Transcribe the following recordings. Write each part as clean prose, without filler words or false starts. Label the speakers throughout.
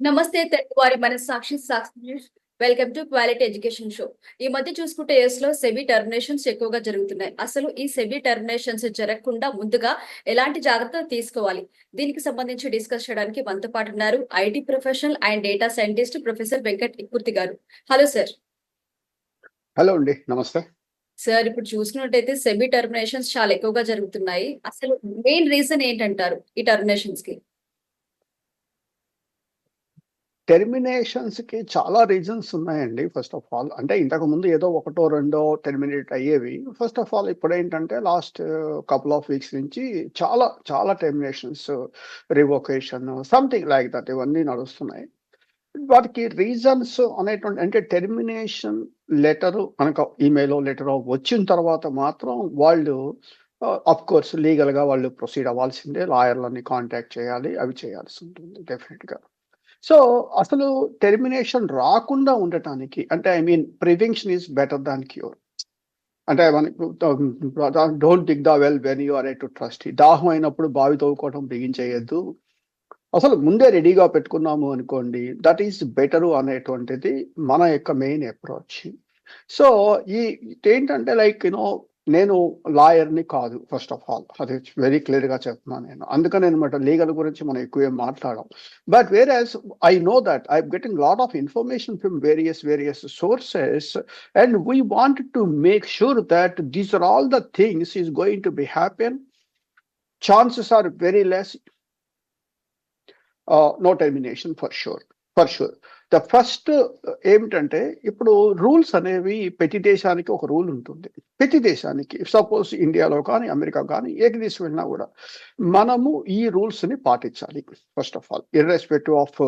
Speaker 1: నమస్తే తెలుగువారి మనస్సాక్షి Sakshi welcome to quality education show. ఈ మధ్య చూసుకుంటే ఎస్ లో సెబీ టర్మినేషన్స్ ఎక్కువగా జరుగుతున్నాయి. అసలు ఈ సెబీ టర్మినేషన్స్ జరగకుండా ముందుగా ఎలాంటి జాగ్రత్తలు తీసుకోవాలి, దీనికి సంబంధించి డిస్కస్ చేయడానికి మనతో పాటు ఉన్నారు IT professional and data scientist professor Venkat Ikkurthi గారు. Hello sir.
Speaker 2: హలో అండి, నమస్తే
Speaker 1: సార్, ఇప్పుడు చూసినట్టయితే సెబీ టర్మినేషన్స్ చాలా ఎక్కువగా జరుగుతున్నాయి. అసలు మెయిన్ రీజన్ ఏంటంటారు ఈ టర్మినేషన్స్ కి?
Speaker 2: టెర్మినేషన్స్ కి చాలా రీజన్స్ ఉన్నాయండి. ఫస్ట్ ఆఫ్ ఆల్ అంటే ఇంతకు ముందు ఏదో ఒకటో రెండో టెర్మినేట్ అయ్యేవి. ఫస్ట్ ఆఫ్ ఆల్ ఇప్పుడు ఏంటంటే లాస్ట్ కపుల్ ఆఫ్ వీక్స్ నుంచి చాలా చాలా టెర్మినేషన్స్, రివోకేషన్, సంథింగ్ లైక్ దట్ ఇవన్నీ నడుస్తున్నాయి. వాటికి రీజన్స్ అనేటువంటి అంటే టెర్మినేషన్ లెటరు కనుక ఈమెయిల్ లెటర్ వచ్చిన తర్వాత మాత్రం వాళ్ళు అఫ్ కోర్స్ లీగల్ గా వాళ్ళు ప్రొసీడ్ అవ్వాల్సిందే. లాయర్లని కాంటాక్ట్ చేయాలి, అవి చేయాల్సి ఉంటుంది డెఫినెట్ గా. సో అసలు టెర్మినేషన్ రాకుండా ఉండటానికి అంటే prevention is better than cure. అంటే మనకి don't dig the well when you are thirsty. దాహం అయినప్పుడు బావి తవ్వుకోవడం బిగించేయద్దు. అసలు ముందే రెడీగా పెట్టుకున్నాము అనుకోండి, దట్ ఈస్ బెటరు అనేటువంటిది మన యొక్క మెయిన్ అప్రోచ్. సో ఏంటంటే లైక్ నేను లాయర్ని కాదు. ఫస్ట్ ఆఫ్ ఆల్ అది వెరీ క్లియర్గా చెప్తున్నాను నేను. అందుకని అనమాట లీగల్ గురించి మనం ఎక్కువ ఏం మాట్లాడాం. But whereas I know that I'm getting lot of information from various sources and we want to make sure that these are all the things is going to be happen. Chances are very less. No termination for sure. The first ఏమిటంటే ఇప్పుడు rules అనేవి ప్రతి దేశానికి ఒక rule ఉంటుంది. ప్రతి దేశానికి suppose ఇండియాలో కానీ అమెరికా కానీ ఏ దేశం వెళ్ళినా కూడా మనము ఈ రూల్స్ ని పాటించాలి. First of all irrespective of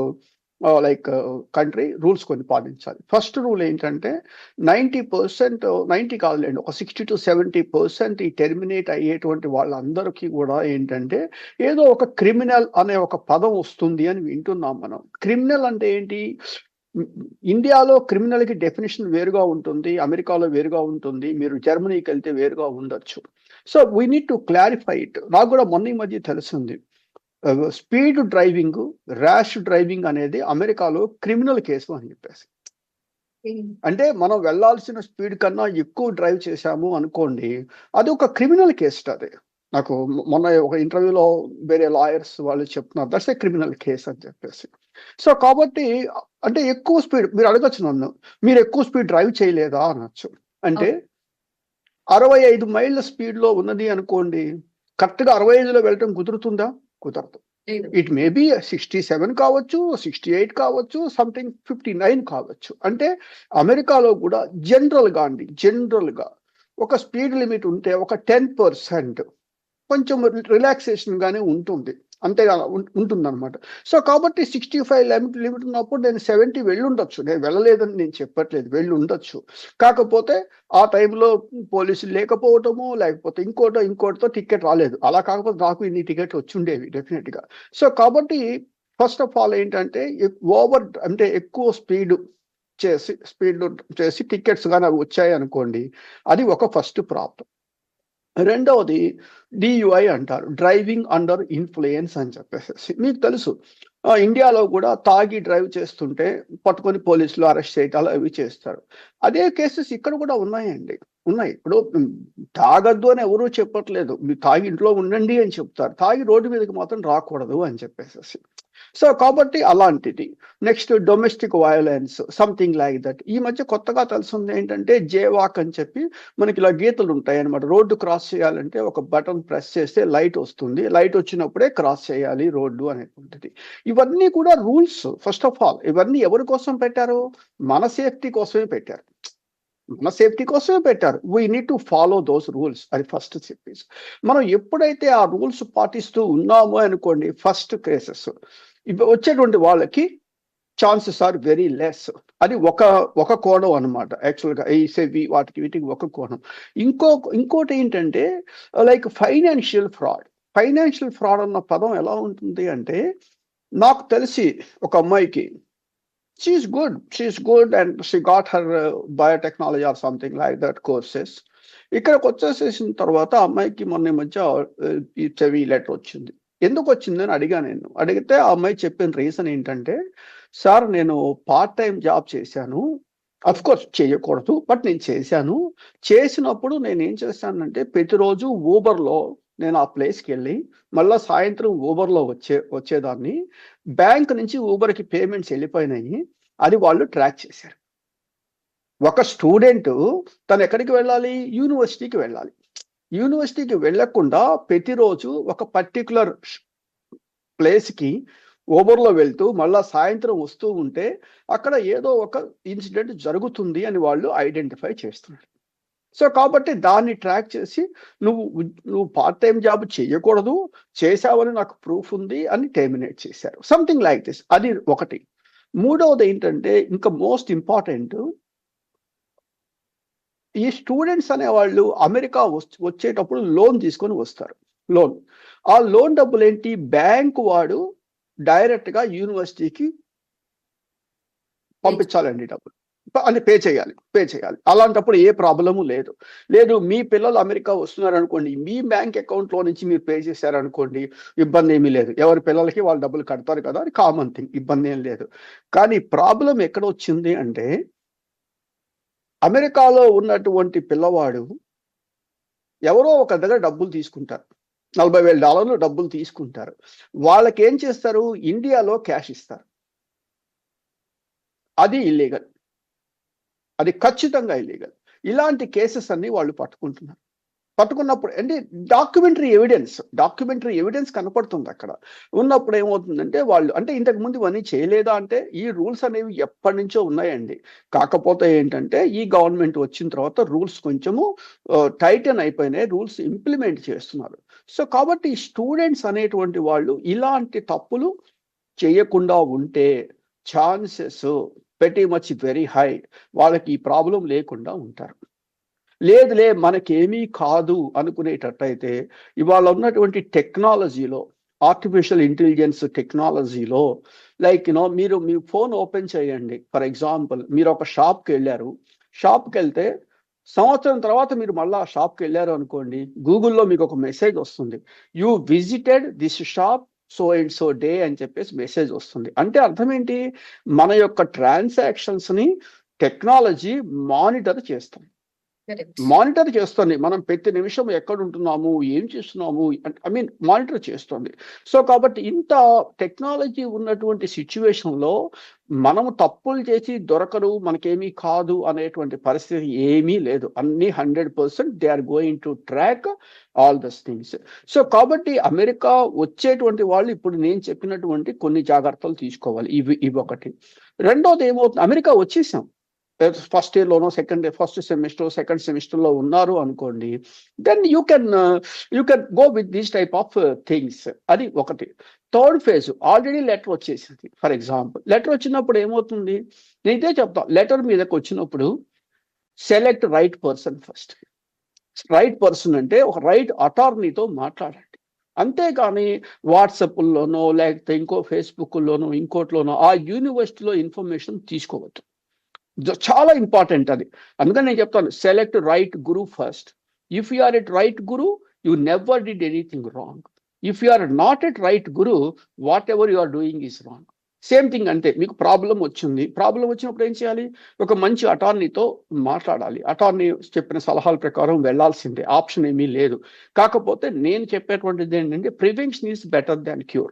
Speaker 2: country rules కొన్ని పాటించాలి. ఫస్ట్ రూల్ ఏంటంటే 90%, 90 కాదులేండి, ఒక 60-70% ఈ టెర్మినేట్ అయ్యేటువంటి వాళ్ళందరికీ కూడా ఏంటంటే ఏదో ఒక క్రిమినల్ అనే ఒక పదం వస్తుంది అని వింటున్నాం మనం. క్రిమినల్ అంటే ఏంటి? ఇండియాలో క్రిమినల్ కి డెఫినేషన్ వేరుగా ఉంటుంది, అమెరికాలో వేరుగా ఉంటుంది, మీరు జర్మనీకి వెళ్తే వేరుగా ఉండొచ్చు. So we need to clarify it. నాకు కూడా మొన్న ఈ మధ్య తెలిసింది, స్పీడ్ డ్రైవింగ్, ర్యాష్ డ్రైవింగ్ అనేది అమెరికాలో క్రిమినల్ కేసు అని చెప్పేసి. అంటే మనం వెళ్లాల్సిన స్పీడ్ కన్నా ఎక్కువ డ్రైవ్ చేశాము అనుకోండి, అది ఒక క్రిమినల్ కేసు. అది నాకు మొన్న ఒక ఇంటర్వ్యూలో వేరే లాయర్స్ వాళ్ళు చెప్తున్నారు, దట్స్ ఏ క్రిమినల్ కేసు అని చెప్పేసి. సో కాబట్టి అంటే ఎక్కువ స్పీడ్ మీరు అడగచ్చు నన్ను, మీరు ఎక్కువ స్పీడ్ డ్రైవ్ చేయలేదా అనొచ్చు. అంటే 65 మైళ్ళ స్పీడ్ లో ఉన్నది అనుకోండి, కరెక్ట్ గా 65లో వెళ్ళటం కుదురుతుందా? కుదరదు. ఇట్ మే బి 67 కావచ్చు, 68 కావచ్చు, సంథింగ్ 59 కావచ్చు. అంటే అమెరికాలో కూడా జనరల్ గా ఒక స్పీడ్ లిమిట్ ఉంటే ఒక 10% కొంచెం రిలాక్సేషన్ గానే ఉంటుంది, అంతేగా ఉంటుందన్నమాట. సో కాబట్టి 65 లిమిట్ ఉన్నప్పుడు నేను 70 వెళ్ళుండొచ్చు. నేను వెళ్ళలేదని నేను చెప్పట్లేదు, వెళ్ళి ఉండొచ్చు. కాకపోతే ఆ టైంలో పోలీసులు లేకపోవటము, లేకపోతే ఇంకోటితో టికెట్ రాలేదు. అలా కాకపోతే నాకు ఇన్ని టికెట్ వచ్చి ఉండేవి డెఫినెట్ గా. సో కాబట్టి ఫస్ట్ ఆఫ్ ఆల్ ఏంటంటే అంటే ఎక్కువ స్పీడ్ చేసి టికెట్స్ కానీ అవి వచ్చాయి అనుకోండి, అది ఒక ఫస్ట్ ప్రాబ్లం. రెండవది డియుఐ అంటారు, డ్రైవింగ్ అండర్ ఇన్ఫ్లుయెన్స్ అని చెప్పేసి. మీకు తెలుసు ఇండియాలో కూడా తాగి డ్రైవ్ చేస్తుంటే పట్టుకొని పోలీసులు అరెస్ట్ చేయటాలు అవి చేస్తారు. అదే కేసెస్ ఇక్కడ కూడా ఉన్నాయి. ఇప్పుడు తాగద్దు అని ఎవరూ చెప్పట్లేదు, మీరు తాగి ఇంట్లో ఉండండి అని చెప్తారు, తాగి రోడ్డు మీదకి మాత్రం రాకూడదు అని చెప్పేసి. సో కాబట్టి అలాంటిది. Next domestic violence, something like that. ఈ మధ్య కొత్తగా తెలిసింది ఏంటంటే జేవాక్ అని చెప్పి మనకి ఇలా గీతలు ఉంటాయి అనమాట. రోడ్డు క్రాస్ చేయాలంటే ఒక బటన్ ప్రెస్ చేస్తే లైట్ వస్తుంది, లైట్ వచ్చినప్పుడే క్రాస్ చేయాలి రోడ్డు అనేటువంటిది. ఇవన్నీ కూడా రూల్స్. ఫస్ట్ ఆఫ్ ఆల్ ఇవన్నీ ఎవరి కోసం పెట్టారు? మన సేఫ్టీ కోసమే పెట్టారు. We need to follow those rules. అది ఫస్ట్ చెప్పేసి మనం ఎప్పుడైతే ఆ రూల్స్ పాటిస్తూ ఉన్నామో అనుకోండి, ఫస్ట్ కేసెస్ వచ్చేటువంటి వాళ్ళకి ఛాన్సెస్ ఆర్ వెరీ లెస్. అది ఒక కోణం అనమాట. యాక్చువల్గా ఈ సెబీ వీటికి ఒక కోణం. ఇంకోటి ఏంటంటే లైక్ ఫైనాన్షియల్ ఫ్రాడ్ అన్న పదం ఎలా ఉంటుంది అంటే, నాకు తెలిసి ఒక అమ్మాయికి she's good and she got her biotechnology or something like that courses. ఇక్కడికి వచ్చేసేసిన తర్వాత అమ్మాయికి మొన్న మధ్య ఈ చెవి లెటర్ వచ్చింది. ఎందుకు వచ్చిందని అడిగా నేను. అడిగితే ఆ అమ్మాయి చెప్పిన రీజన్ ఏంటంటే, సార్ నేను పార్ట్ టైమ్ జాబ్ చేశాను. కోర్స్ చేయకూడదు. బట్ నేను చేశాను. చేసినప్పుడు నేనేం చేశానంటే ప్రతిరోజు ఊబర్‌లో నేను ఆ ప్లేస్‌కెళ్ళి మళ్ళా సాయంత్రం ఊబర్‌లో వచ్చేదాన్ని. బ్యాంక్ నుంచి ఊబర్‌కి పేమెంట్స్ ఎళ్ళిపోయినాయి. అది వాళ్ళు ట్రాక్ చేశారు. ఒక స్టూడెంటు తనెక్కడికి వెళ్ళాలి? యూనివర్సిటీకి వెళ్ళాలి. యూనివర్సిటీకి వెళ్ళకుండా ప్రతిరోజు ఒక పర్టిక్యులర్ ప్లేస్‌కి ఊబర్‌లో వెళ్తూ మళ్ళా సాయంత్రం వస్తూ ఉంటే అక్కడ ఏదో ఒక ఇన్సిడెంట్ జరుగుతుంది అని వాళ్ళు ఐడెంటిఫై చేస్తున్నారు. సో, కాబట్టి దాన్ని ట్రాక్ చేసి నువ్వు పార్ట్ టైమ్ జాబ్ చేయకూడదు. చేశావని నాకు ప్రూఫ్ ఉంది అని టెర్మినేట్ చేశారు. Something like this. అది ఒకటి. మూడవదేంటంటే ఇంకా మోస్ట్ ఇంపార్టెంట్ ఈ స్టూడెంట్స్ అనేవాళ్ళు అమెరికా వచ్చేటప్పుడు లోన్ తీసుకొని వస్తారు. లోన్. ఆ లోన్ డబ్బులేంటి బ్యాంక్ వాడు డైరెక్ట్‌గా యూనివర్సిటీకి పంపించాలండి డబ్బులు. అది పే చేయాలి. అలాంటప్పుడు ఏ ప్రాబ్లము లేదు. లేదు మీ పిల్లలు అమెరికా వస్తున్నారనుకోండి, మీ బ్యాంక్ అకౌంట్‌లో నుంచి మీరు పే చేశారనుకోండి, ఇబ్బందేమీ లేదు. ఎవరి పిల్లలకి వాళ్ళు డబ్బులు కడతారు కదా! అది కామన్ థింగ్. ఇబ్బందేం లేదు. కానీ ప్రాబ్లమ్ ఎక్కడొచ్చింది అంటే, అమెరికాలో ఉన్నటువంటి పిల్లవాడు ఎవరో ఒక దగ్గర డబ్బులు తీసుకుంటారు. $40,000 డబ్బులు తీసుకుంటారు. వాళ్ళకేం చేస్తారు? ఇండియాలో క్యాష్ ఇస్తారు. అది ఇల్లీగల్. అది ఖచ్చితంగా ఇల్లీగల్. ఇలాంటి కేసెస్ అన్నీ వాళ్ళు పట్టుకుంటున్నారు. పట్టుకున్నప్పుడు అంటే డాక్యుమెంటరీ ఎవిడెన్స్ కనపడుతుందక్కడ. ఉన్నప్పుడు ఏమవుతుందంటే వాళ్ళు అంటే ఇంతకుముందు ఇవన్నీ చేయలేదా అంటే ఈ రూల్స్ అనేవి ఎప్పటినుంచో ఉన్నాయండి. కాకపోతే ఏంటంటే ఈ గవర్నమెంట్ వచ్చిన తర్వాత రూల్స్ కొంచెము టైటన్ అయిపోయినాయి. రూల్స్ ఇంప్లిమెంట్ చేస్తున్నారు. సో, కాబట్టి స్టూడెంట్స్ అనేటువంటి వాళ్ళు ఇలాంటి తప్పులు చేయకుండా ఉంటే chances very much very high. వాళ్ళకి ఈ ప్రాబ్లమ్ లేకుండా ఉంటారు. లేదులే మనకేమీ కాదు అనుకునేటట్టయితే ఇవాళ ఉన్నటువంటి టెక్నాలజీలో ఆర్టిఫిషియల్ ఇంటెలిజెన్స్ టెక్నాలజీలో మీరు మీ ఫోన్ ఓపెన్ చేయండి. ఫర్ ఎగ్జాంపుల్ మీరు ఒక షాప్‌కెళ్లారు. షాప్‌కెళ్తే సంవత్సరం తర్వాత మీరు మళ్ళా షాప్‌కెళ్లారు అనుకోండి. గూగుల్‌లో మీకు ఒక మెసేజ్ వస్తుంది. You visited this shop so and so day అని చెప్పేసి మెసేజ్ వస్తుంది. అంటే అర్థం ఏంటి? మన యొక్క ట్రాన్సాక్షన్స్‌ని టెక్నాలజీ మానిటర్ చేస్తుంది.
Speaker 1: కరెక్ట్.
Speaker 2: మానిటర్ చేస్తుంది. మనం ప్రతి నిమిషం ఎక్కడుంటున్నాము, ఏం చేస్తున్నాము మానిటర్ చేస్తుంది. సో, కాబట్టి ఇంత టెక్నాలజీ ఉన్నటువంటి సిట్యుయేషన్‌లో మనము తప్పులు చేసి దొరకరు, మనకేమీ కాదు అనేటువంటి పరిస్థితి ఏమీ లేదు. అన్నీ 100% they are going to track all those things. So, కాబట్టి అమెరికా వచ్చేటువంటి వాళ్ళు ఇప్పుడు నేను చెప్పినటువంటి కొన్ని జాగ్రత్తలు తీసుకోవాలి. ఇవొకటి. రెండోది ఏమవుతుంది అమెరికా వచ్చేసాం. ఫస్ట్ ఇయర్‌లోనో, ఫస్ట్ సెమిస్టర్, సెకండ్ సెమిస్టర్‌లో ఉన్నారు అనుకోండి. Then you can go with this type of things. అది ఒకటి. థర్డ్ ఫేజ్ ఆల్రెడీ లెటర్ వచ్చేసింది. ఫర్ ఎగ్జాంపుల్ లెటర్ వచ్చినప్పుడు ఏమవుతుంది? నేను ఇదే చెప్తా. లెటర్ మీదకొచ్చినప్పుడు select right person first. Right person అంటే ఒక రైట్ అటార్నీతో మాట్లాడండి. అంతేగాని వాట్సాప్‌ల్లోనో లేకపోతే ఫేస్‌బుక్‌ల్లోనో ఇంకోటిలోనో ఆ యూనివర్సిటీలో ఇన్ఫర్మేషన్ తీసుకోవద్దు. చాలా ఇంపార్టెంట్ అది. అందుకని నేను చెప్తాను select right guru first. If you are at right guru you never did anything wrong. If you are not at right guru whatever you are doing is wrong. Same thing అంతే. మీకు ప్రాబ్లమ్ వచ్చింది. Problem వచ్చినప్పుడు ఏం చేయాలి? ఒక మంచి అటార్నీతో మాట్లాడాలి. అటార్నీ చెప్పిన సలహాల ప్రకారం వెళ్ళాల్సిందే. ఆప్షన్ ఏమీ లేదు. కాకపోతే నేను చెప్పేటువంటిది ఏంటంటే prevention is better than cure.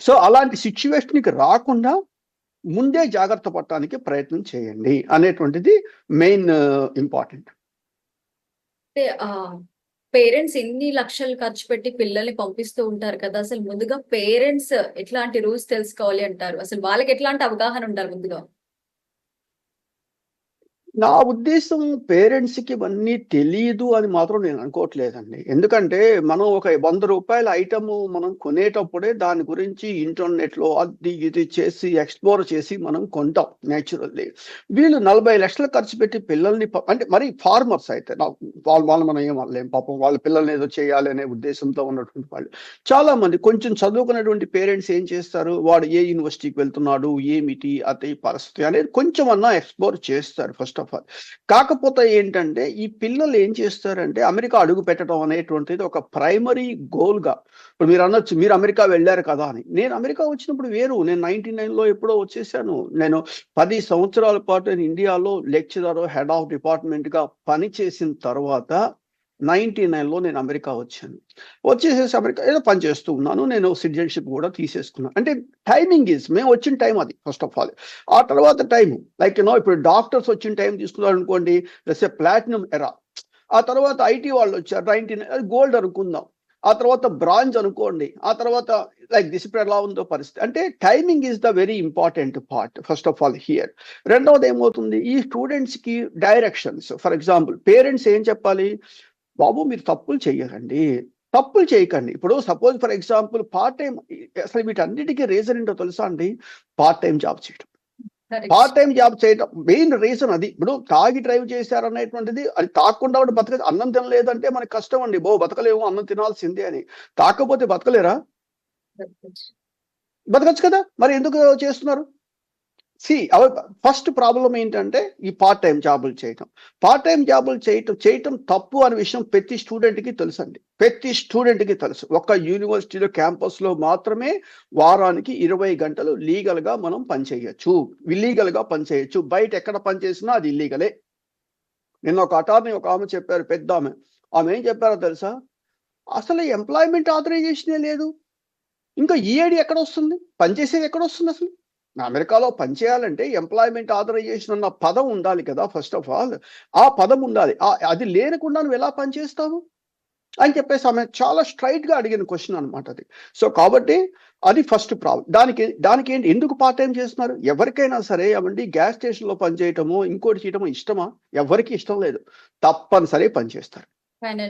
Speaker 2: So, అలాంటి సిట్యుయేషన్‌కి రాకుండా ముందే జాగ్రత్త పడటానికి ప్రయత్నం చేయండి అనేటువంటిది మెయిన్ ఇంపార్టెంట్.
Speaker 1: అంటే పేరెంట్స్ ఇన్ని లక్షలు ఖర్చు పెట్టి పిల్లల్ని పంపిస్తూ ఉంటారు కదా! అసలు ముందుగా పేరెంట్స్ ఎట్లాంటి రూల్స్ తెలుసుకోవాలి అంటారు? అసలు వాళ్ళకి ఎట్లాంటి అవగాహన ఉండాలి ముందుగా?
Speaker 2: నా ఉద్దేశం పేరెంట్స్‌కి ఇవన్నీ తెలీదు అని మాత్రం నేను అనుకోవట్లేదండి. ఎందుకంటే మనం ఒక ₹100 ఐటెము మనం కొనేటప్పుడే దాని గురించి ఇంటర్నెట్‌లో అది ఇది చేసి ఎక్స్‌ప్లోర్ చేసి మనం కొంటాం నేచురల్లీ. వీళ్ళు 40,00,000 ఖర్చు పెట్టి పిల్లల్ని అంటే మరి ఫార్మర్స్ అయితే వాళ్ళు మనం ఏం అనలేం. పాపం వాళ్ళ పిల్లల్ని ఏదో చేయాలి అనే ఉద్దేశంతో ఉన్నటువంటి వాళ్ళు. చాలామంది కొంచెం చదువుకున్నటువంటి పేరెంట్స్ ఏం చేస్తారు? వాడు ఏ యూనివర్సిటీకి వెళ్తున్నాడు? ఏమిటి? అతని పరిస్థితి అనేది కొంచెమన్నా ఎక్స్‌ప్లోర్ చేస్తారు ఫస్ట్ ఆఫ్ ఆఫ్ ఆల్. కాకపోతే ఏంటంటే ఈ పిల్లలు ఏం చేస్తారంటే అమెరికా అడుగు పెట్టడం అనేటువంటిది ఒక ప్రైమరీ గోల్గా. ఇప్పుడు మీరు అనొచ్చు మీరు అమెరికా వెళ్ళారు కదా అని. నేను అమెరికా వచ్చినప్పుడు వేరు. నేను 99లో ఎప్పుడో వచ్చేసాను. నేను 10 సంవత్సరాల పాటు నేను ఇండియాలో లెక్చరర్, హెడ్ ఆఫ్ డిపార్ట్మెంట్గా పనిచేసిన తర్వాత 99లో నేను అమెరికా వచ్చాను. వచ్చేసేసి అమెరికా ఏదో పని చేస్తూ ఉన్నాను. నేను సిటిజన్షిప్ కూడా తీసేసుకున్నాను. అంటే టైమింగ్ మేము వచ్చిన టైం అది ఫస్ట్ ఆఫ్ ఆల్. ఆ తర్వాత టైం లైక్ ఇప్పుడు డాక్టర్స్ వచ్చిన టైం తీసుకున్నారు అనుకోండి, ప్లాటినం ఎరా. ఆ తర్వాత ఐటీ వాళ్ళు వచ్చారు 99, అది గోల్డ్ అనుకుందాం. ఆ తర్వాత బ్రాంజ్ అనుకోండి. ఆ తర్వాత లైక్ దిస్ ఇప్పుడు ఎలా ఉందో పరిస్థితి. అంటే timing is the very important part first of all here. రెండవది ఏమవుతుంది, ఈ స్టూడెంట్స్కి డైరెక్షన్స్. ఫర్ ఎగ్జాంపుల్ పేరెంట్స్ ఏం చెప్పాలి, బాబు మీరు తప్పులు చేయకండి, తప్పులు చేయకండి. ఇప్పుడు suppose for example part time, అసలు వీటన్నిటికీ రీజన్ ఏంటో తెలుసా అండి, పార్ట్ టైం జాబ్ చేయడం. పార్ట్ టైం జాబ్ చేయడం మెయిన్ రీజన్ అది. ఇప్పుడు తాగి డ్రైవ్ చేశారు అనేటువంటిది, అది తాగకుండా కూడా బతక, అన్నం తినలేదంటే మనకి కష్టం అండి, బతకలేము, అన్నం తినాల్సిందే అని. తాకపోతే బతకలేరా? బతకచ్చు కదా, మరి ఎందుకు చేస్తున్నారు? అవర్ ఫస్ట్ ప్రాబ్లం ఏంటంటే ఈ పార్ట్ టైం జాబులు చేయటం. పార్ట్ టైం జాబులు చేయటం తప్పు అనే విషయం ప్రతి స్టూడెంట్కి తెలుసండి. ప్రతి స్టూడెంట్కి తెలుసు. ఒక యూనివర్సిటీలో క్యాంపస్లో మాత్రమే వారానికి 20 గంటలు లీగల్గా మనం పనిచేయచ్చు, ఇల్లీగల్గా పనిచేయచ్చు. బయట ఎక్కడ పనిచేసినా అది ఇల్లీగలే. నిన్న ఒక అటార్నీ ఒక ఆమె చెప్పారు, పెద్ద ఆమె ఏం చెప్పారో తెలుసా, అసలు ఎంప్లాయ్మెంట్ ఆథరైజేషనే లేదు, ఇంకా ఈఏడి ఎక్కడ వస్తుంది, పనిచేసేది ఎక్కడ వస్తుంది అసలు? అమెరికాలో పనిచేయాలంటే ఎంప్లాయ్మెంట్ ఆథరైజేషన్ అన్న పదం ఉండాలి కదా ఫస్ట్ ఆఫ్ ఆల్. ఆ పదం ఉండాలి. అది లేనకుండా నువ్వు ఎలా పనిచేస్తావు అని చెప్పేసి ఆమె చాలా స్ట్రైట్గా అడిగిన క్వశ్చన్ అనమాట అది. సో కాబట్టి అది ఫస్ట్ ప్రాబ్లం. దానికి ఏంటి, ఎందుకు పార్ట్ టైం చేస్తున్నారు? ఎవరికైనా సరే అవండి గ్యాస్ స్టేషన్లో పనిచేయటము, ఇంకోటి చేయటము ఇష్టమా? ఎవరికి ఇష్టం లేదు. తప్పనిసరి పనిచేస్తారు.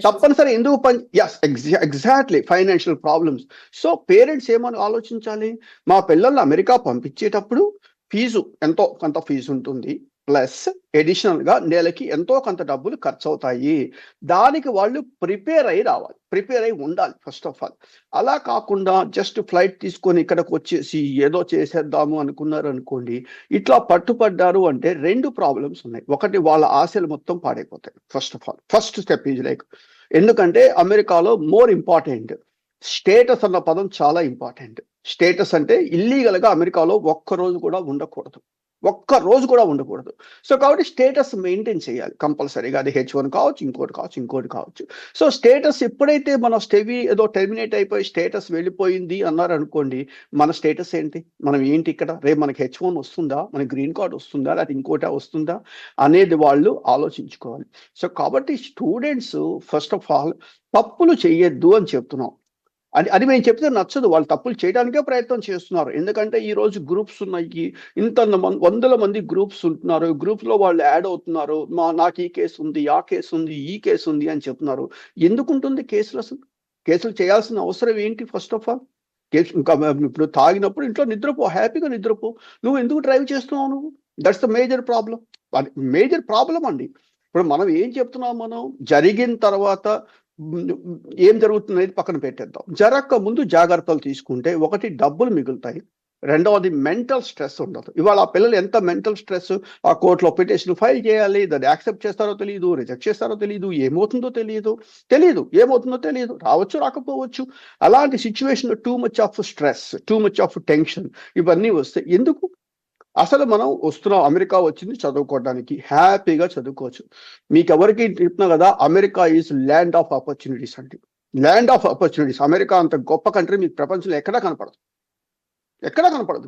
Speaker 2: తప్పనిసరి ఎందుకు exactly financial problems. So parents ఏమని ఆలోచించాలి, మా పిల్లల్ని అమెరికా పంపించేటప్పుడు ఫీజు ఎంతో కొంత ఫీజు ఉంటుంది, ప్లస్ అడిషనల్గా నెలకి ఎంతో కొంత డబ్బులు ఖర్చు అవుతాయి. దానికి వాళ్ళు ప్రిపేర్ అయి రావాలి, ప్రిపేర్ అయి ఉండాలి ఫస్ట్ ఆఫ్ ఆల్. అలా కాకుండా జస్ట్ ఫ్లైట్ తీసుకొని ఇక్కడికి వచ్చేసి ఏదో చేసేద్దాము అనుకున్నారు అనుకోండి, ఇట్లా పట్టుపడ్డారు అంటే 2 ప్రాబ్లమ్స్ ఉన్నాయి. ఒకటి, వాళ్ళ ఆశలు మొత్తం పాడైపోతాయి. First of all first step is like, ఎందుకంటే అమెరికాలో మోర్ ఇంపార్టెంట్ స్టేటస్ అన్న పదం చాలా ఇంపార్టెంట్. స్టేటస్ అంటే ఇల్లీగల్గా అమెరికాలో ఒక్కరోజు కూడా ఉండకూడదు, ఒక్కరోజు కూడా ఉండకూడదు. సో కాబట్టి స్టేటస్ మెయింటైన్ చేయాలి కంపల్సరీగా. అది H1 కావచ్చు, ఇంకోటి కావచ్చు. సో స్టేటస్ ఎప్పుడైతే మన ఏదో టెర్మినేట్ అయిపోయి స్టేటస్ వెళ్ళిపోయింది అన్నారు అనుకోండి, మన స్టేటస్ ఏంటి, మనం ఏంటి ఇక్కడ, రేపు మనకి H1 వస్తుందా, మనకి గ్రీన్ కార్డ్ వస్తుందా, లేకపోతే ఇంకోటి వస్తుందా అనేది వాళ్ళు ఆలోచించుకోవాలి. సో కాబట్టి స్టూడెంట్స్ ఫస్ట్ ఆఫ్ ఆల్ తప్పులు చేయొద్దు అని చెప్తున్నాం. అది మేము చెప్తే నచ్చదు, వాళ్ళు తప్పులు చేయడానికే ప్రయత్నం చేస్తున్నారు. ఎందుకంటే ఈ రోజు గ్రూప్స్ ఉన్నాయి, వందల మంది గ్రూప్స్ ఉంటున్నారు, గ్రూప్లో వాళ్ళు యాడ్ అవుతున్నారు, నాకు ఈ కేసు ఉంది, ఆ కేసు ఉంది, ఈ కేసు ఉంది అని చెప్తున్నారు. ఎందుకు ఉంటుంది కేసులు? అసలు కేసులు చేయాల్సిన అవసరం ఏంటి? ఫస్ట్ ఆఫ్ ఆల్ కేసు ఇంకా ఇప్పుడు తాగినప్పుడు ఇంట్లో నిద్రపో, హ్యాపీగా నిద్రపో. నువ్వు ఎందుకు డ్రైవ్ చేస్తున్నావు? నువ్వు దట్స్ ద మేజర్ ప్రాబ్లం. అది మేజర్ ప్రాబ్లం అండి. ఇప్పుడు మనం ఏం చెప్తున్నాం, మనం జరిగిన తర్వాత ఏం జరుగుతుంది అనేది పక్కన పెట్టేద్దాం. జరగక ముందు జాగ్రత్తలు తీసుకుంటే ఒకటి డబ్బులు మిగులుతాయి, రెండవది మెంటల్ స్ట్రెస్ ఉండదు. ఇవాళ ఆ పిల్లలు ఎంత మెంటల్ స్ట్రెస్, ఆ కోర్టులో పిటిషన్ ఫైల్ చేయాలి, దాన్ని యాక్సెప్ట్ చేస్తారో తెలియదు, రిజెక్ట్ చేస్తారో తెలియదు, ఏమవుతుందో తెలియదు, రావచ్చు రాకపోవచ్చు. అలాంటి situation too much of stress, too much of tension ఇవన్నీ వస్తాయి. ఎందుకు? అసలు మనం వస్తున్నాం, అమెరికా వచ్చింది చదువుకోవడానికి, హ్యాపీగా చదువుకోవచ్చు. మీకు ఎవరికి చెప్తున్నా కదా, America is land of opportunities అండి, ల్యాండ్ ఆఫ్ ఆపర్చునిటీస్. అమెరికా అంత గొప్ప కంట్రీ మీకు ప్రపంచంలో ఎక్కడా కనపడదు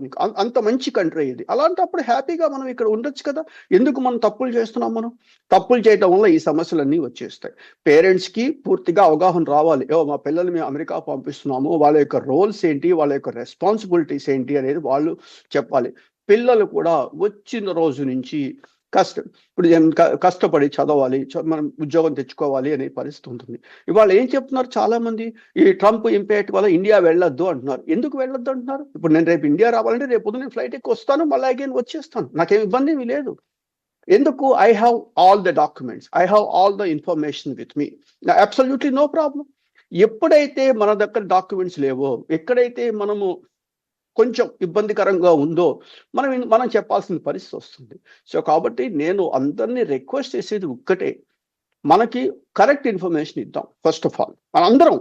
Speaker 2: మీకు. అంత మంచి కంట్రీ ఇది. అలాంటప్పుడు హ్యాపీగా మనం ఇక్కడ ఉండొచ్చు కదా. ఎందుకు మనం తప్పులు చేస్తున్నాం? మనం తప్పులు చేయడం వల్ల ఈ సమస్యలన్నీ వచ్చేస్తాయి. పేరెంట్స్కి పూర్తిగా అవగాహన రావాలి, మా పిల్లల్ని మేము అమెరికా పంపిస్తున్నాము, వాళ్ళ యొక్క రోల్స్ ఏంటి, వాళ్ళ యొక్క రెస్పాన్సిబిలిటీస్ ఏంటి అనేది వాళ్ళు చెప్పాలి. పిల్లలు కూడా వచ్చిన రోజు నుంచి ఇప్పుడు కష్టపడి చదవాలి, మనం ఉద్యోగం తెచ్చుకోవాలి అనే పరిస్థితి ఉంటుంది. ఇవాళ ఏం చెప్తున్నారు చాలా మంది, ఈ ట్రంప్ ఇంపాక్ట్ వల్ల ఇండియా వెళ్ళొద్దు అంటున్నారు. ఎందుకు వెళ్ళొద్దు అంటున్నారు? ఇప్పుడు నేను రేపు ఇండియా రావాలంటే రేపు పొద్దున నేను ఫ్లైట్ ఎక్కి వస్తాను, మళ్ళీ అగైన్ వచ్చేస్తాను, నాకేం ఇబ్బంది ఏమీ లేదు. ఎందుకు? I have all the documents, I have all the information with me, absolutely no problem. ఎప్పుడైతే మన దగ్గర డాక్యుమెంట్స్ లేవో, ఎక్కడైతే మనము కొంచెం ఇబ్బందికరంగా ఉందో మనం చెప్పాల్సిన పరిస్థితి వస్తుంది. సో కాబట్టి నేను అందరినీ రిక్వెస్ట్ చేసేది ఒక్కటే, మనకి కరెక్ట్ ఇన్ఫర్మేషన్ ఇద్దాం. ఫస్ట్ ఆఫ్ ఆల్ మనందరం,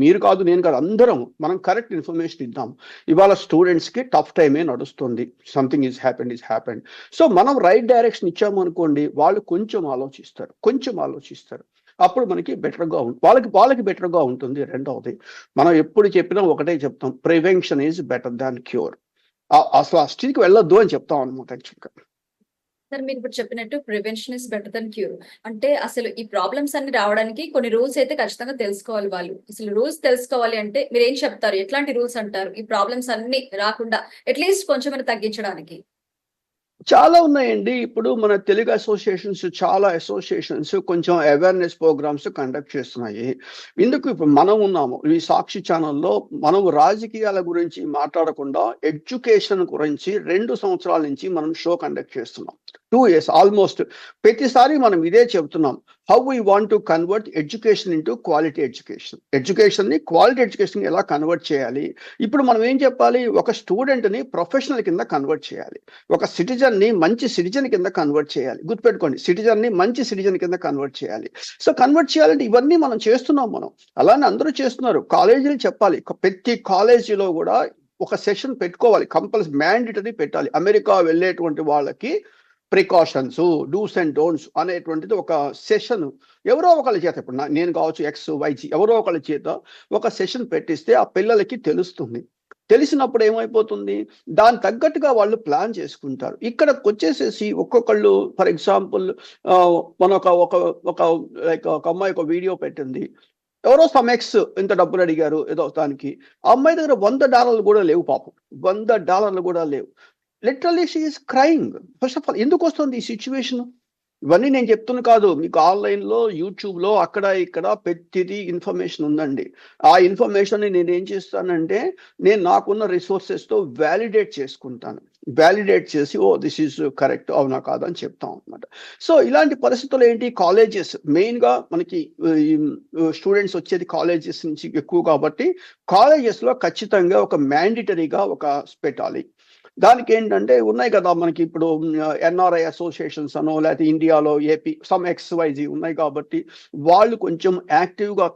Speaker 2: మీరు కాదు నేను కాదు, అందరం మనం కరెక్ట్ ఇన్ఫర్మేషన్ ఇద్దాం. ఇవాళ స్టూడెంట్స్కి టఫ్ టైమే నడుస్తుంది. Something is happened. సో మనం రైట్ డైరెక్షన్ ఇచ్చాము అనుకోండి, వాళ్ళు కొంచెం ఆలోచిస్తారు. అప్పుడు మనకి బెటర్గా వాళ్ళకి బెటర్గా ఉంటుంది. రెండవది, మనం ఎప్పుడు చెప్పినా ఒకటే చెప్తాం, prevention is better than cure. అసలు ఆ స్టేజ్కి వెళ్ళొద్దు అని చెప్తాం అనమాట యాక్చువల్గా.
Speaker 1: సార్ మీరు ఇప్పుడు చెప్పినట్టు prevention is better than cure. అంటే అసలు ఈ ప్రాబ్లమ్స్ అన్ని రావడానికి కొన్ని రూల్స్ అయితే ఖచ్చితంగా తెలుసుకోవాలి వాళ్ళు. అసలు రూల్స్ తెలుసుకోవాలి అంటే మీరు ఏం చెప్తారు? ఎట్లాంటి రూల్స్ అంటారు? ఈ ప్రాబ్లమ్స్ అన్ని రాకుండా అట్లీస్ట్ కొంచెం తగ్గించడానికి.
Speaker 2: చాలా ఉన్నాయండి. ఇప్పుడు మన తెలుగు చాలా అసోసియేషన్స్ కొంచెం అవేర్‌నెస్ ప్రోగ్రామ్స్ కండక్ట్ చేస్తున్నాయి. ఇప్పుడు మనం ఉన్నాము. ఈ సాక్షి ఛానెల్‌లో మనం రాజకీయాల గురించి మాట్లాడకుండా ఎడ్యుకేషన్ గురించి 2 సంవత్సరాల నుంచి మనం షో కండక్ట్ చేస్తున్నాం. 2 ఇయర్స్ ఆల్మోస్ట్. ప్రతిసారి మనం ఇదే చెప్తున్నాం. How we want to convert education into quality education. ఎడ్యుకేషన్‌ని క్వాలిటీ ఎడ్యుకేషన్‌కి ఎలా కన్వర్ట్ చేయాలి? ఇప్పుడు మనం ఏం చెప్పాలి? ఒక స్టూడెంట్‌ని ప్రొఫెషనల్ కింద కన్వర్ట్ చేయాలి. ఒక సిటిజన్‌ని మంచి సిటిజన్ కింద కన్వర్ట్ చేయాలి. గుర్తుపెట్టుకోండి, సిటిజన్‌ని మంచి సిటిజన్ కింద కన్వర్ట్ చేయాలి. సో కన్వర్ట్ చేయాలంటే ఇవన్నీ మనం చేస్తున్నాం మనం. అలానే అందరూ చేస్తున్నారు. కాలేజీలు చెప్పాలి. ప్రతి కాలేజీలో కూడా ఒక సెషన్ పెట్టుకోవాలి. మ్యాండేటరీ పెట్టాలి. అమెరికా వెళ్ళేటువంటి వాళ్ళకి ప్రికాషన్స్, డూస్ అండ్ డోంట్స్ అనేటువంటిది ఒక సెషన్ ఎవరో ఒకళ్ళ చేత, ఇప్పుడు నేను కావచ్చు, XYZ ఎవరో ఒకళ్ళ చేత ఒక సెషన్ పెట్టిస్తే ఆ పిల్లలకి తెలుస్తుంది. తెలిసినప్పుడు ఏమైపోతుంది, దాని తగ్గట్టుగా వాళ్ళు ప్లాన్ చేసుకుంటారు. ఇక్కడికి వచ్చేసేసి ఒక్కొక్కళ్ళు, ఫర్ ఎగ్జాంపుల్ మన ఒక లైక్ ఒక అమ్మాయి ఒక వీడియో పెట్టింది. ఎవరో ఎక్స్ ఇంత డబ్బులు అడిగారు ఏదో దానికి. ఆ అమ్మాయి దగ్గర $100 కూడా లేవు పాపం. $100 కూడా లేవు. Literally she is crying. First of all ఎందుకు వస్తుంది ఈ సిచ్యువేషన్? ఇవన్నీ నేను చెప్తున్నా కాదు. మీకు ఆన్లైన్‌లో, యూట్యూబ్‌లో అక్కడ ఇక్కడ ప్రతిదీ ఇన్ఫర్మేషన్ ఉందండి. ఆ ఇన్ఫర్మేషన్‌ని నేనేం చేస్తానంటే, నేను నాకున్న రిసోర్సెస్‌తో వాలిడేట్ చేసుకుంటాను. వాలిడేట్ చేసి దిస్ ఈజ్ కరెక్ట్, అవునా కాదా అని చెప్తాం అనమాట. సో ఇలాంటి పరిస్థితుల్లో ఏంటి, కాలేజెస్ మెయిన్‌గా మనకి స్టూడెంట్స్ వచ్చేది కాలేజెస్ నుంచి ఎక్కువ కాబట్టి, కాలేజెస్‌లో ఖచ్చితంగా ఒక మ్యాండేటరీగా పెట్టాలి. దానికేంటంటే ఉన్నాయి కదా మనకి ఇప్పుడు ఎన్ఆర్ఐ అసోసియేషన్స్ అనో, లేకపోతే ఇండియాలో ఏపీ XYZ ఉన్నాయి కాబట్టి, వాళ్ళు కొంచెం యాక్టివ్‌గా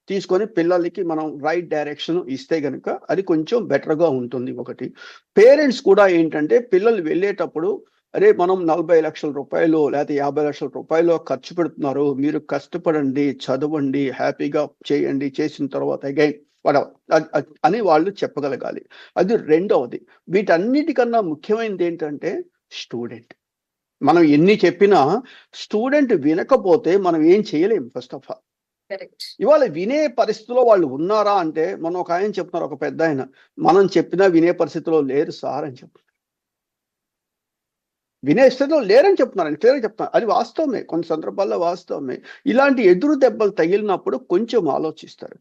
Speaker 2: తీసుకొని పిల్లలకి మనం రైట్ డైరెక్షన్ ఇస్తే గనుక అది కొంచెం బెటర్‌గా ఉంటుంది ఒకటి. పేరెంట్స్ కూడా ఏంటంటే పిల్లలు వెళ్ళేటప్పుడు, అరే మనం ₹40,00,000 లేకపోతే ₹50,00,000 ఖర్చు పెడుతున్నారు. మీరు కష్టపడండి, చదవండి, హ్యాపీగా చేయండి. చేసిన తర్వాత అగైన్ అని వాళ్ళు చెప్పగలగాలి. అది రెండవది. వీటన్నిటికన్నా ముఖ్యమైనది ఏంటంటే స్టూడెంట్. మనం ఎన్ని చెప్పినా స్టూడెంట్ వినకపోతే మనం ఏం చేయలేం ఫస్ట్ ఆఫ్ ఆల్.
Speaker 1: కరెక్ట్.
Speaker 2: ఇవాళ వినే పరిస్థితిలో వాళ్ళు ఉన్నారా అంటే, మొన్న ఒక ఆయన చెప్తున్నారు, ఒక పెద్దాయన, మనం చెప్పినా వినే పరిస్థితిలో లేరు సార్ అని చెప్తున్నారు. వినే స్థితిలో లేరని చెప్తున్నారండి. క్లియర్‌గా చెప్తున్నారు. అది వాస్తవమే. కొన్ని సందర్భాల్లో వాస్తవమే. ఇలాంటి ఎదురు దెబ్బలు తగిలినప్పుడు కొంచెం ఆలోచిస్తారు.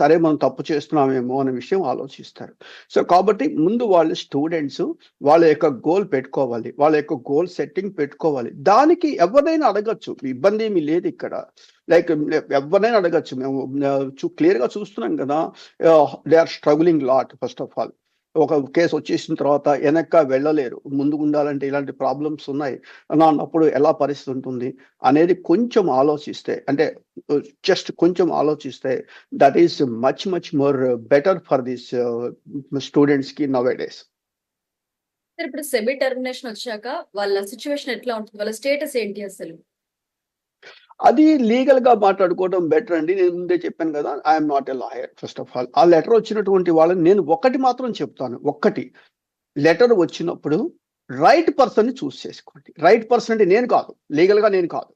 Speaker 2: అరే మనం తప్పు చేస్తున్నామేమో అనే విషయం ఆలోచిస్తారు. సో కాబట్టి ముందు వాళ్ళు స్టూడెంట్స్ వాళ్ళ యొక్క గోల్ పెట్టుకోవాలి. వాళ్ళ యొక్క గోల్ సెట్టింగ్ పెట్టుకోవాలి. దానికి ఎవరినైనా అడగొచ్చు. ఇబ్బంది ఏమీ లేదు ఇక్కడ. లైక్ ఎవరినైనా అడగొచ్చు. మేము క్లియర్‌గా చూస్తున్నాం కదా! They are struggling lot first of all. ఒక కేసు వచ్చేసిన తర్వాత వెనక్కి వెళ్ళలేరు. ముందుకు ఉండాలంటే ఇలాంటి ప్రాబ్లమ్స్ ఉన్నాయి అన్నప్పుడు ఎలా పరిస్థితి ఉంటుంది అనేది కొంచెం ఆలోచిస్తే, అంటే జస్ట్ కొంచెం ఆలోచిస్తే, that is much more better for this స్టూడెంట్స్‌కి నౌ ఏ డేస్.
Speaker 1: సార్ ఇప్పుడు సెమీ టర్మినేషన్ వచ్చాక వాళ్ళ సిట్యుయేషన్ ఎట్లా ఉంటుంది? వాళ్ళ స్టేటస్ ఏంటి అసలు?
Speaker 2: అది లీగల్‌గా మాట్లాడుకోవడం బెటర్ అండి. నేను ముందే చెప్పాను కదా! I'm not a lawyer first of all. ఆ లెటర్ వచ్చినటువంటి వాళ్ళని నేను ఒకటి మాత్రం చెప్తాను. లెటర్ వచ్చినప్పుడు రైట్ పర్సన్‌ని చూస్ చేసుకోండి. రైట్ పర్సన్ అంటే నేను కాదు. లీగల్‌గా నేను కాదు.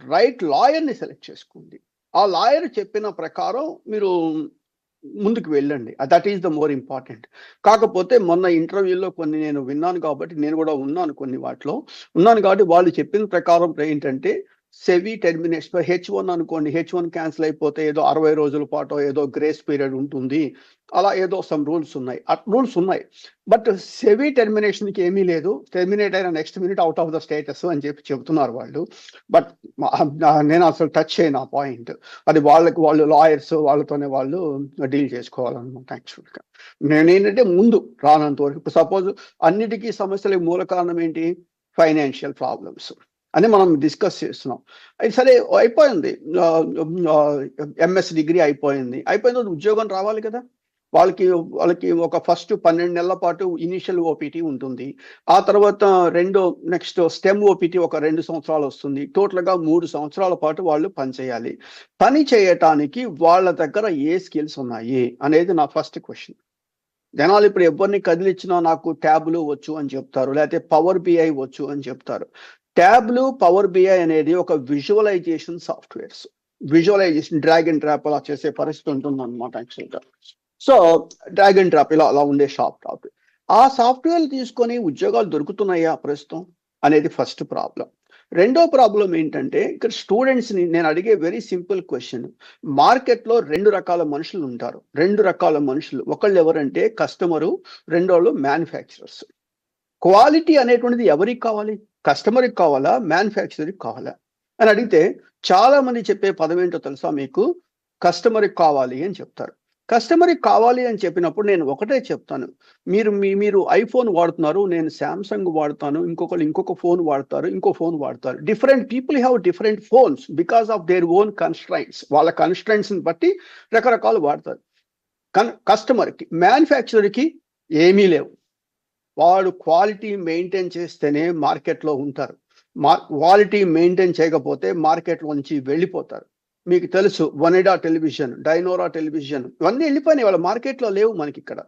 Speaker 2: రైట్ లాయర్‌ని సెలెక్ట్ చేసుకోండి. ఆ లాయర్ చెప్పిన ప్రకారం మీరు ముందుకు వెళ్ళండి. That is the more important. కాకపోతే మొన్న ఇంటర్వ్యూలో కొన్ని నేను విన్నాను కాబట్టి, నేను కూడా ఉన్నాను కొన్ని వాటిలో. ఉన్నాను కాబట్టి వాళ్ళు చెప్పిన ప్రకారం ఏంటంటే, సెబీ టెర్మినేషన్ H1 అనుకోండి. H1 క్యాన్సిల్ అయిపోతే ఏదో 60 రోజుల పాటో ఏదో గ్రేస్ పీరియడ్ ఉంటుంది. అలా ఏదో సమ్ రూల్స్ ఉన్నాయి, రూల్స్ ఉన్నాయి. బట్ సెబీ టెర్మినేషన్కి ఏమీ లేదు, టెర్మినేట్ అయిన next minute out of the status అని చెప్తున్నారు వాళ్ళు. బట్ నేను అసలు టచ్ చేయను ఆ పాయింట్. అది వాళ్ళు లాయర్స్ వాళ్ళతోనే వాళ్ళు డీల్ చేసుకోవాలన్నమాట. యాక్చువల్గా నేనేంటంటే ముందు రానంత వరకు, ఇప్పుడు సపోజ్ అన్నిటికీ సమస్యలకు మూల కారణం ఏంటి, ఫైనాన్షియల్ ప్రాబ్లమ్స్ అని మనం డిస్కస్ చేస్తున్నాం. అది సరే అయిపోయింది, ఎంఎస్ డిగ్రీ అయిపోయింది ఉద్యోగం రావాలి కదా. వాళ్ళకి ఒక ఫస్ట్ 12 నెలల పాటు ఇనిషియల్ ఓపీటీ ఉంటుంది. ఆ తర్వాత నెక్స్ట్ స్టెమ్ ఓపీటీ ఒక 2 సంవత్సరాలు వస్తుంది. టోటల్గా 3 సంవత్సరాల పాటు వాళ్ళు పనిచేయాలి. పని చేయటానికి వాళ్ళ దగ్గర ఏ స్కిల్స్ ఉన్నాయి అనేది నా ఫస్ట్ క్వశ్చన్. జనాలు ఇప్పుడు ఎవరిని కదిలిచ్చినా నాకు ట్యాబ్లు వచ్చు అని చెప్తారు, లేకపోతే పవర్ బిఐ వచ్చు అని చెప్తారు. ట్యాబ్లు, పవర్ బిఐ అనేది ఒక visualisation softwares. Visualisation drag and drop అలా చేసే పరిస్థితి ఉంటుంది అనమాట యాక్చువల్గా. సో డ్రాగ్ అండ్ డ్రాప్ అలా ఉండే సాఫ్ట్వేర్. ఆ సాఫ్ట్వేర్ తీసుకొని ఉద్యోగాలు దొరుకుతున్నాయా ప్రస్తుతం అనేది ఫస్ట్ ప్రాబ్లం. రెండో ప్రాబ్లం ఏంటంటే ఇక్కడ స్టూడెంట్స్ని నేను అడిగే వెరీ సింపుల్ క్వశ్చన్. మార్కెట్లో 2 రకాల మనుషులు ఉంటారు. 2 రకాల మనుషులు, ఒకళ్ళు ఎవరంటే కస్టమరు, రెండోళ్ళు మ్యానుఫ్యాక్చరర్స్. క్వాలిటీ అనేటువంటిది ఎవరికి కావాలి, కస్టమర్కి కావాలా, మ్యానుఫ్యాక్చరర్కి కావాలా అని అడిగితే చాలా మంది చెప్పే పదం ఏంటో తెలుసా మీకు, కస్టమర్కి కావాలి అని చెప్తారు. కస్టమర్కి కావాలి అని చెప్పినప్పుడు నేను ఒకటే చెప్తాను, మీరు ఐఫోన్ వాడుతున్నారు, నేను శాంసంగ్ వాడతాను, ఇంకొక ఫోన్ వాడతారు, ఇంకో ఫోన్ వాడతారు. Different people have different phones because of their own constraints. వాళ్ళ కన్స్ట్రైంట్స్ని బట్టి రకరకాలు వాడతారు. కస్టమర్కి, మ్యానుఫ్యాక్చరర్కి ఏమీ లేవు. వాడు క్వాలిటీ మెయింటైన్ చేస్తేనే మార్కెట్లో ఉంటారు. క్వాలిటీ మెయింటైన్ చేయకపోతే మార్కెట్లో నుంచి వెళ్ళిపోతారు. మీకు తెలుసు వనెడా టెలివిజన్, డైనోరా టెలివిజన్ ఇవన్నీ వెళ్ళిపోయినాయి, వాళ్ళ మార్కెట్లో లేవు మనకి ఇక్కడ.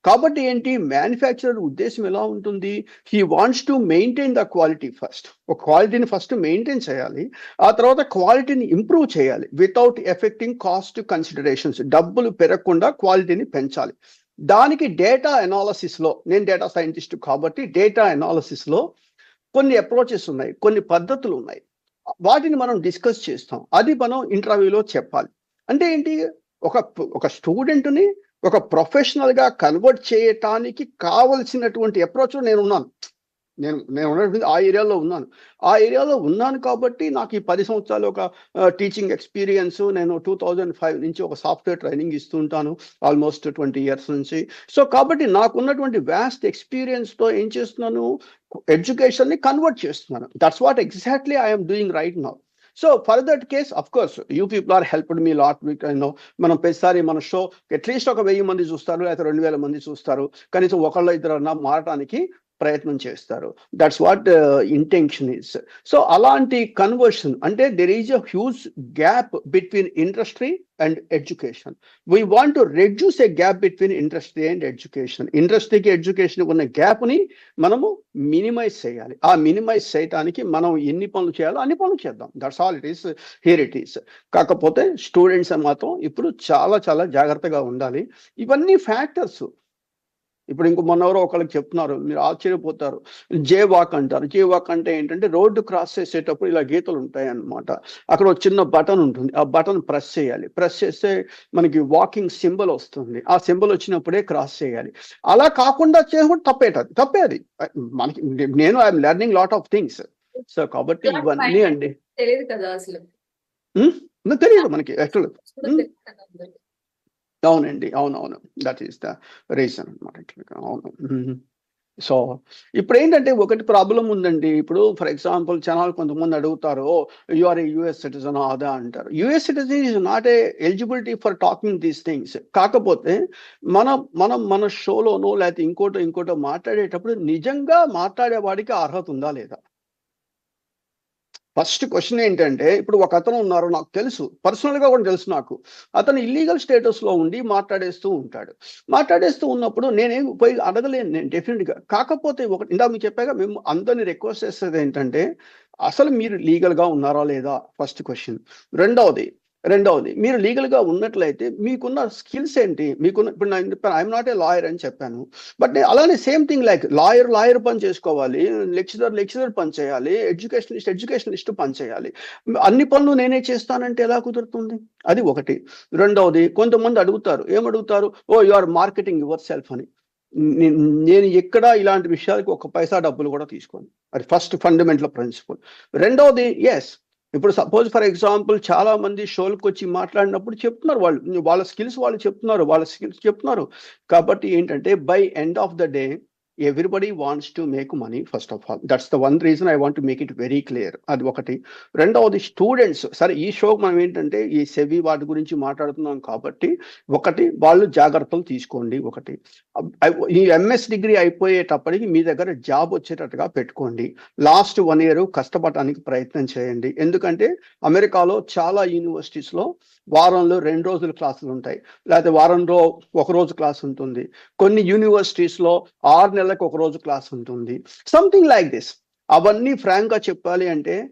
Speaker 2: కాబట్టి ఏంటి, మ్యానుఫ్యాక్చరర్ ఉద్దేశం ఎలా ఉంటుంది, he wants to maintain the quality first. ఒక క్వాలిటీని ఫస్ట్ మెయింటైన్ చేయాలి, ఆ తర్వాత క్వాలిటీని ఇంప్రూవ్ చేయాలి వితౌట్ ఎఫెక్టింగ్ కాస్ట్ కన్సిడరేషన్స్. డబ్బులు పెరగకుండా క్వాలిటీని పెంచాలి. దానికి డేటా అనాలసిస్లో, నేను డేటా సైంటిస్ట్ కాబట్టి డేటా అనాలసిస్లో కొన్ని అప్రోచెస్ ఉన్నాయి, కొన్ని పద్ధతులు ఉన్నాయి. వాటిని మనం డిస్కస్ చేస్తాం. అది మనం ఇంటర్వ్యూలో చెప్పాలి. అంటే ఏంటి, ఒక స్టూడెంట్ని ఒక ప్రొఫెషనల్గా కన్వర్ట్ చేయటానికి కావలసినటువంటి అప్రోచ్లో నేనున్నాను. నేను ఉన్నటువంటి ఆ ఏరియాలో ఉన్నాను కాబట్టి నాకు ఈ 10 సంవత్సరాలు ఒక టీచింగ్ ఎక్స్పీరియన్స్. నేను 2005 నుంచి ఒక సాఫ్ట్వేర్ ట్రైనింగ్ ఇస్తుంటాను, ఆల్మోస్ట్ 20 ఇయర్స్ నుంచి. సో కాబట్టి నాకున్నటువంటి వ్యాస్ట్ ఎక్స్పీరియన్స్తో ఏం చేస్తున్నాను, ఎడ్యుకేషన్ని కన్వర్ట్ చేస్తున్నాను. That's what exactly I'm doing right now. So for that case of course you people are helped me lot. మనం ప్రతిసారి మన షో అట్లీస్ట్ ఒక 1000 మంది చూస్తారు, లేకపోతే 2000 మంది చూస్తారు, కనీసం ఒకళ్ళు ఇద్దరన్నా మారటానికి ప్రయత్నం చేస్తారు. That's what intention is. So అలాంటి కన్వర్షన్ అంటే there is a huge gap between industry and education. We want to reduce a gap between industry and education. ఇండస్ట్రీకి ఎడ్యుకేషన్ ఉన్న గ్యాప్ని మనము మినిమైజ్ చేయాలి. ఆ మినిమైజ్ చేయడానికి మనం ఎన్ని పనులు చేయాలో అన్ని పనులు చేద్దాం. That's all it is, here it is. కాకపోతే స్టూడెంట్స్ మాత్రం ఇప్పుడు చాలా చాలా జాగ్రత్తగా ఉండాలి. ఇవన్నీ ఫ్యాక్టర్స్. ఇప్పుడు మొన్న ఎవరో ఒకరికి చెప్తున్నారు, మీరు ఆశ్చర్యపోతారు, జే వాక్ అంటారు. జే వాక్ అంటే ఏంటంటే రోడ్డు క్రాస్ చేసేటప్పుడు ఇలా గీతలు ఉంటాయి అన్నమాట. అక్కడ ఒక చిన్న బటన్ ఉంటుంది, ఆ బటన్ ప్రెస్ చేయాలి. ప్రెస్ చేస్తే మనకి వాకింగ్ సింబల్ వస్తుంది. ఆ సింబల్ వచ్చినప్పుడే క్రాస్ చేయాలి. అలా కాకుండా చేయడం తప్పేది. మనకి నేను I'm learning lot of things. So కాబట్టి ఇవన్నీ అండి
Speaker 1: తెలియదు కదా అసలు.
Speaker 2: తెలియదు మనకి యాక్చువల్. అవునండి, అవునవును, దట్ ఈస్ ద రీజన్ అనమాట. అవును. సో ఇప్పుడు ఏంటంటే ఒకటి ప్రాబ్లం ఉందండి. ఇప్పుడు ఫర్ ఎగ్జాంపుల్ జనాలు కొంతమంది అడుగుతారు, you are a US citizen అదా అంటారు. US citizen is not a eligibility for talking these things. కాకపోతే మన షోలోనో లేకపోతే ఇంకోటో మాట్లాడేటప్పుడు నిజంగా మాట్లాడేవాడికి అర్హత ఉందా లేదా. ఫస్ట్ క్వశ్చన్ ఏంటంటే, ఇప్పుడు ఒక అతను ఉన్నారు, నాకు తెలుసు, పర్సనల్గా కూడా తెలుసు నాకు. అతను ఇల్లీగల్ స్టేటస్లో ఉండి మాట్లాడేస్తూ ఉన్నప్పుడు నేనేం పోయి అడగలేను నేను డెఫినెట్గా. కాకపోతే ఒకటి ఇందాక మీకు చెప్పాక, మేము అందరినీ రిక్వెస్ట్ చేసేది ఏంటంటే, అసలు మీరు లీగల్గా ఉన్నారా లేదా ఫస్ట్ క్వశ్చన్. రెండవది, రెండవది మీరు లీగల్‌గా ఉన్నట్లయితే మీకున్న స్కిల్స్ ఏంటి? మీకున్న ఇప్పుడు నేను చెప్పాను ఐయామ్ నాట్ ఏ లాయర్ అని చెప్పాను. బట్ అలానే సేమ్ థింగ్ లైక్ లాయర్ పని చేసుకోవాలి. లెక్చరర్ పని చేయాలి. ఎడ్యుకేషనలిస్ట్ పని చేయాలి. అన్ని పనులు నేనే చేస్తానంటే ఎలా కుదురుతుంది? అది ఒకటి. రెండవది కొంతమంది అడుగుతారు. ఏమడుగుతారు? Oh! You are marketing yourself అని. నే నేను ఎక్కడ ఇలాంటి విషయాలకి ఒక పైసా డబ్బులు కూడా తీసుకోను. అది ఫస్ట్ ఫండమెంటల్ ప్రిన్సిపల్. రెండవది యెస్. ఇప్పుడు సపోజ్ ఫర్ ఎగ్జాంపుల్ చాలా మంది షోలకొచ్చి మాట్లాడినప్పుడు చెప్తున్నారు వాళ్ళు. వాళ్ళ స్కిల్స్ వాళ్ళు చెప్తున్నారు. కాబట్టి ఏంటంటే by end of the day everybody wants to make money first of all. That's the one reason I want to make it very clear. అది ఒకటి. రెండవది స్టూడెంట్స్ సరే ఈ షో మనం ఏంటంటే ఈ సెబీ వాటి గురించి మాట్లాడుతున్నాం కాబట్టి ఒకటి వాళ్ళు జాగ్రత్తలు తీసుకోండి ఒకటి. ఈ ఎంఎస్ డిగ్రీ అయిపోయేటప్పటికి మీ దగ్గర జాబ్ వచ్చేటట్టుగా పెట్టుకోండి. లాస్ట్ 1 ఇయర్ కష్టపడటానికి ప్రయత్నం చేయండి. ఎందుకంటే అమెరికాలో చాలా యూనివర్సిటీస్‌లో వారంలో 2 రోజులు క్లాసులు ఉంటాయి. లేకపోతే వారంలో ఒక రోజు క్లాస్ ఉంటుంది. కొన్ని యూనివర్సిటీస్‌లో 6 నెలలకు ఒక రోజు క్లాస్ ఉంటుంది. Something like this. అవన్నీ ఫ్రాంక్‌గా చెప్పాలి అంటే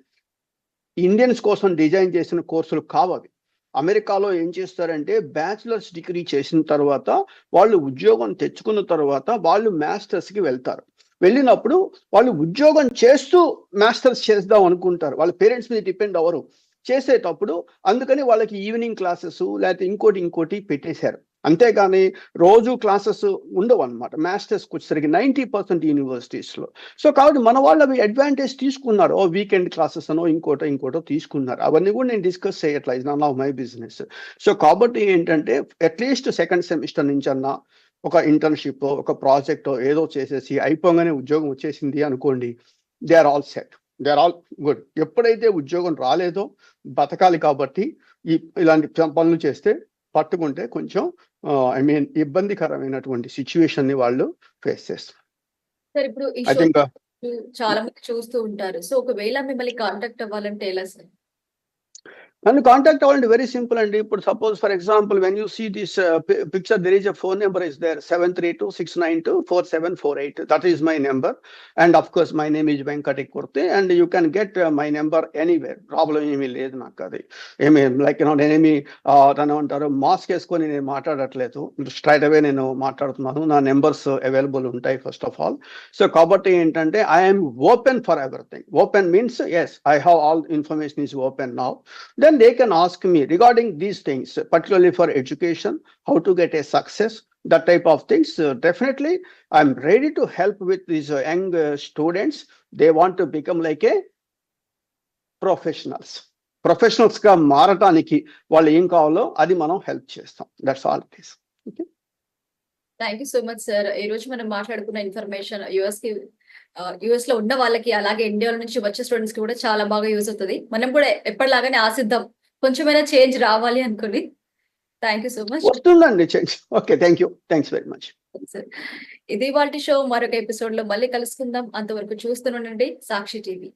Speaker 2: ఇండియన్స్ కోసం డిజైన్ చేసిన కోర్సులు కావవి. అమెరికాలో ఏం చేస్తారంటే బ్యాచిలర్స్ డిగ్రీ చేసిన తర్వాత వాళ్ళు ఉద్యోగం తెచ్చుకున్న తర్వాత వాళ్ళు మాస్టర్స్‌కి వెళ్తారు. వెళ్ళినప్పుడు వాళ్ళు ఉద్యోగం చేస్తూ మాస్టర్స్ చేద్దాం అనుకుంటారు. వాళ్ళ పేరెంట్స్ మీద డిపెండ్ అవ్వరు. చేసేటప్పుడు అందుకని వాళ్ళకి ఈవినింగ్ క్లాసెస్ లేకపోతే ఇంకోటి పెట్టేశారు. అంతేగాని రోజు క్లాసెస్ ఉండవన్నమాట. మాస్టర్స్‌కి వచ్చేసరికి 90% యూనివర్సిటీస్‌లో. సో కాబట్టి మన వాళ్ళు అవి అడ్వాంటేజ్ తీసుకున్నారు. ఓ వీకెండ్ క్లాసెస్ అనో ఇంకోటో తీసుకున్నారు. అవన్నీ కూడా నేను డిస్కస్ చేయట్లా. It's none of my business. So కాబట్టి ఏంటంటే అట్‌లీస్ట్ సెకండ్ సెమిస్టర్ నుంచన్నా ఒక ఇంటర్న్‌షిప్పో, ఒక ప్రాజెక్టో ఏదో చేసేసి అయిపోగానే ఉద్యోగం వచ్చేసింది అనుకోండి. They are all set. They are all good. ఎప్పుడైతే ఉద్యోగం రాలేదో బతకాలి కాబట్టి ఇలాంటి పనులు చేస్తే పట్టుకుంటే కొంచెం ఐ మీన్ ఇబ్బందికరమైనటువంటి సిట్యుయేషన్‌ని వాళ్ళు ఫేస్ చేస్తారు.
Speaker 1: సార్ ఇప్పుడు ఈ
Speaker 2: ఐ
Speaker 1: షో
Speaker 2: థింక్
Speaker 1: చాలా మంది చూస్తూ ఉంటారు. సో ఒకవేళ మిమ్మల్ని కాంటాక్ట్ అవ్వాలంటే ఎలా సార్?
Speaker 2: నన్ను కాంటాక్ట్ అవ్వాలంటే వెరీ సింపుల్ అండి. ఇప్పుడు suppose for example when you see this picture there is a phone number is there 7326924748. That is my number. And of course my name is Venkat Kurthi and you can get my number anywhere. Problem ఏమీ లేదు నాకు అది. ఏమి like నేనేమి దాన్నేమంటారు mask వేసుకొని నేను మాట్లాడట్లేదు. స్ట్రైట్ అవే నేను మాట్లాడుతున్నాను. నా నెంబర్స్ అవైలబుల్ ఉంటాయి ఫస్ట్ ఆఫ్ ఆల్. సో కాబట్టి ఏంటంటే I'm open for everything. Open means yes I have all information is open now. Then they can ask me regarding these things, particularly for education, how to get a success, that type of things. Definitely, I'm ready to help with these young students. They want to become like a professionals. ప్రొఫెషనల్స్‌గా మారటానికి వాళ్ళు ఏం కావాలో అది మనం help చేస్తాం. That's all it is. Okay.
Speaker 1: Thank you so much sir. ఈ రోజు మనం మాట్లాడుకున్న ఇన్ఫర్మేషన్ యూఎస్ లో ఉన్న వాళ్ళకి అలాగే ఇండియాలో నుంచి వచ్చే స్టూడెంట్స్ కి కూడా చాలా బాగా యూజ్ అవుతుంది. మనం కూడా ఎప్పటిలాగానే ఆశిద్దాం కొంచెమైనా చేంజ్ రావాలి అనుకుని. థ్యాంక్ యూ సో మచ్
Speaker 2: వస్తుందండి change. Okay. Thanks very much.
Speaker 1: Sir. ఇది ఇవాల్టి షో. మరొక ఎపిసోడ్ లో మళ్ళీ కలుసుకుందాం. అంతవరకు చూస్తూనే ఉండండి సాక్షి టీవీ.